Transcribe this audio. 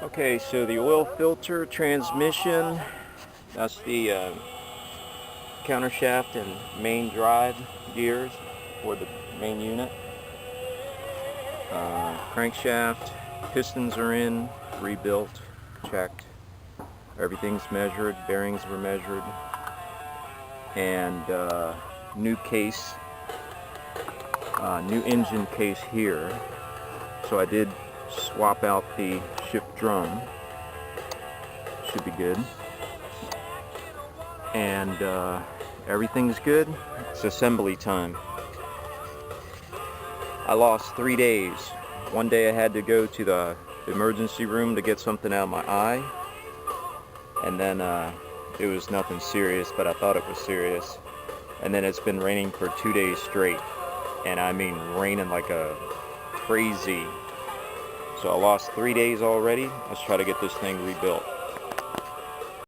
Okay, so the oil filter, transmission, that's the countershaft and main drive gears for the main unit. Crankshaft, pistons are in, rebuilt, checked. Everything's measured, bearings were measured, and new case, new engine case here. So I did swap out the shift drum. Should be good. And everything's good. It's assembly time. I lost 3 days. One day I had to go to the emergency room to get something out of my eye. And then it was nothing serious, but I thought it was serious. And then it's been raining for 2 days straight. And I mean raining like a crazy. So I lost 3 days already. Let's try to get this thing rebuilt.